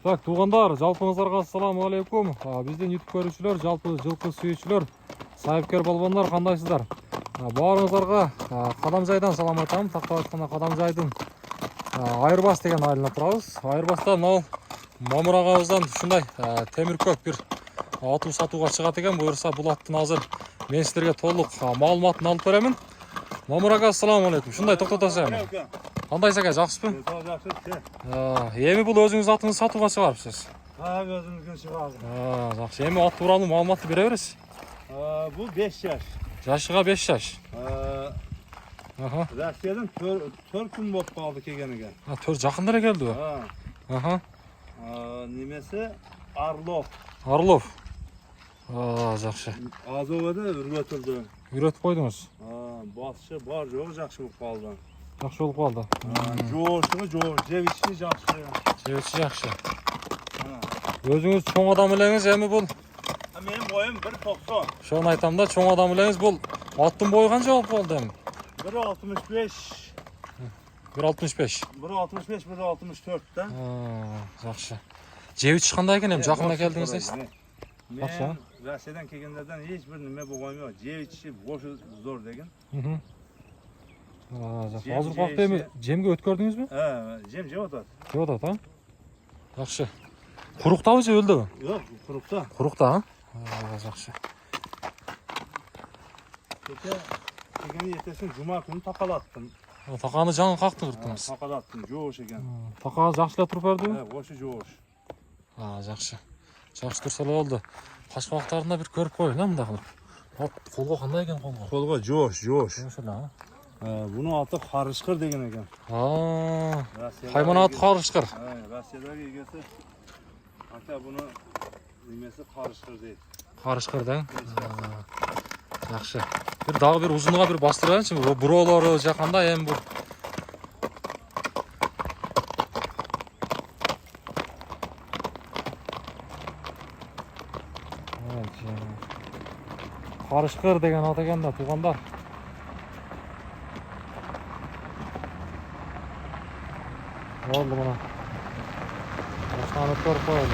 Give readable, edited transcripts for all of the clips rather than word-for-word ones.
Так, туғандар, жалпыңыздарга ассаламу алейкум. Бизден YouTube көрүүчүлөр, жалпы жылкы сүйүүчүлөр, сайыпкер балбандар кандайсыздар? Баарыңыздарга Кадамжайдан салам айтам. Тактап айтканда Кадамжайдын Айырбас деген айылына турабыз. Айырбаста мына Мамыр агабыздан ушундай темир көк бир атуу сатууга чыгат экен. Буюрса бул аттын азыр мен силерге толук маалыматын алып беремин. Мамыр ага, ассаламу алейкум. Ушундай токтотосуз эми. Кандайсыз ака, жакшысызбы? Жакшы. Эми бул өзүңүз атыңызды сатууга чыгарыпсыз. Өзүмүздүн чыгарды. Жакшы. Эми ат тууралуу маалыматты бере бересиз? Бул 5 жаш. Жашыга 5 жаш. Россиядан 4 күн болуп калды келгениге. 4 жакында эле келдиби? Немеси Орлов. Орлов. Жакшы. Азовада үргөтүлдү. Үйрөтүп койдуңуз. Басышы бар жок жакшы болуп калды. Жакшы болуп калды. Жоошуну жоо, жебичи жакшы. Жебичи жакшы. Өзүңүз чоң адам элеңиз, эми бул Менин боюм 1.90. Шону айтам да, чоң адам элеңиз, бул аттын бою канча болуп калды эми? 1.65. 1.65. 1.65, 1.64 да. Жакшы. Жебичи кандай экен эми? Жакында келдиңиз. Мен Россиядан келгендерден эч бир неме болгойм. Жебичи бошу зор деген. Жакшы. Азыркы убакта эми жемге өткөрдүңүзбү? Жем жеп атат. Жеп атат, Жакшы. Куруктабы же өлдүбү? Жок, курукта. Курукта, жакшы. Келген ертесин жума күнү такалаттым. Таканы жаңы какты кырттыңыз. Такалаттым, жоош экен. Така жакшы эле туруп бердиби? Ошо жоош. Жакшы. Жакшы турса эле болду. Кашка убактарында бир көрүп коеюн мындай кылып. Колго кандай экен колго? Колго жоош. Ошо эле. Буну аты Карышкыр деген экен. Хайванат Карышкыр. Россиядагы эгеси ата буну немеси Карышкыр дейт. Карышкыр да. Жакшы. Бир дагы бир узунуга бир бастырып берчи. Буролору же кандай эми бул? Карышкыр деген ат экен да, туугандар. Oldu buna. Başlanıp körüp koyalım.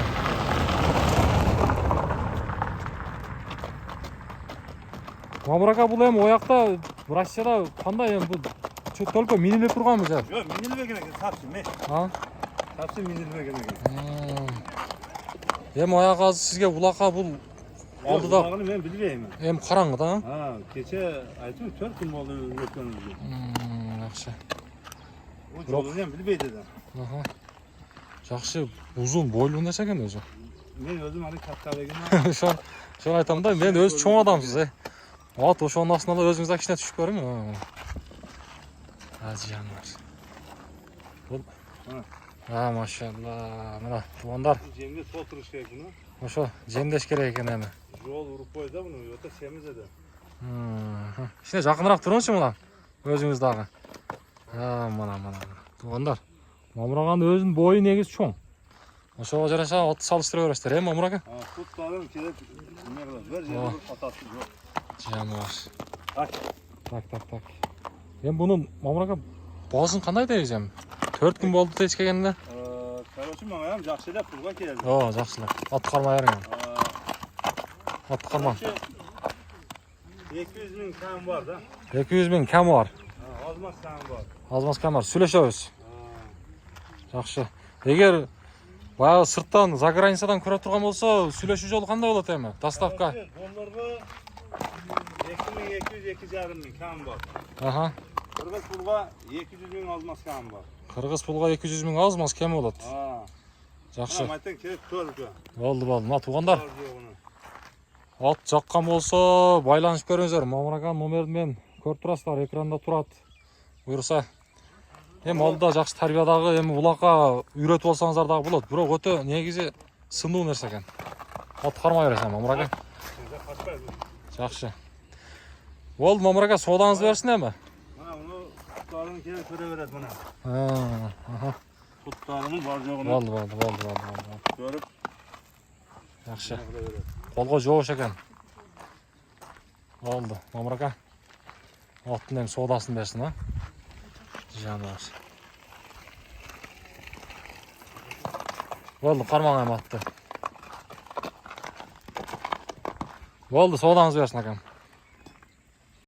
Мамыр ака, бул эми оякта Россияда кандай эми бул только миниле турганбы же? Жок, минилбеген экен, тапчы меш. Тапчы минилбеген экен. Эми аяк азыр сизге булакка бул алдыда. Булаганы мен билбейм. Эми караңгы да? Кече айтып 4 күн болду өткөнүбүз. Жакшы. Бул жолун эми билбейт эдим. Жакшы, узун бойлуу нерсе экен өзү. Мен өзүм аны каттабегин. Ошону айтам да, мен өзү чоң адамсыз, Ат ошонун астына да өзүңүз кичине түшүп көрүң. Жандар. Бул машалла. Мына туугандар. Жемге сол туруш керек буну. Ошо жемдеш керек экен эми. Жол уруп койду да буну, өтө семиз эди. Кичине жакыныраак туруңузчу мына. Өзүңүз дагы. Мына. Туугандар. Мамыр аганын өзүнүн бою негиз чоң. Ошого жараша атты салыштыра бересиздер, Мамыр ака? Туттарын келип неме кылат, бир жерде атасы жок. Жаныбар. Так. Эми бунун Мамыр ака базын кандай дейбиз эми? 4 күн болду дейсиз келгенде. Короче, мага ham жакшы эле пулга келди. Жакшы эле. Атты кармай бериң. Атты карма. 200 миң кам бар да. 200 миң кам бар. Азмас кам бар. Азмас кам бар. Сүйлөшөбүз. Жакшы. Эгер баягы сырттан, за границадан көрөп турган болсо, сүйлөшүү жолу кандай болот эми? Доставка. Долларга 2200-2,5 миң кам бар. Кыргыз пулга 200 миң азмас кам бар. Кыргыз пулга 200 миң азмас кем болот. Жакшы. Майтен керек төркө. Болду. Мына туугандар. Ат жаккан болсо, байланышып көрүңүздөр. Мамыр аканын номерин мен көрүп турасыздар, экранда турат. Буюрса, эми алдыда жакшы тарбиядагы эми булакка үйрөтүп алсаңыздар дагы болот. Бирок өтө негизи сындуу нерсе экен. Ат кармай бересиң, Мамыр ака. Жакшы. Болду, Мамыр ака, соодаңызды берсин эми. Мына муну туттарын келип көрө берет мына. Туттарынын бар жогун. Болду. Көрүп. Жакшы. Колго жоош экен. Болду, Мамыр ака. Аттын эми соодасын берсин, Жаныбар. Болды, қарман айматты. Болды, соғдаңыз берсін акам.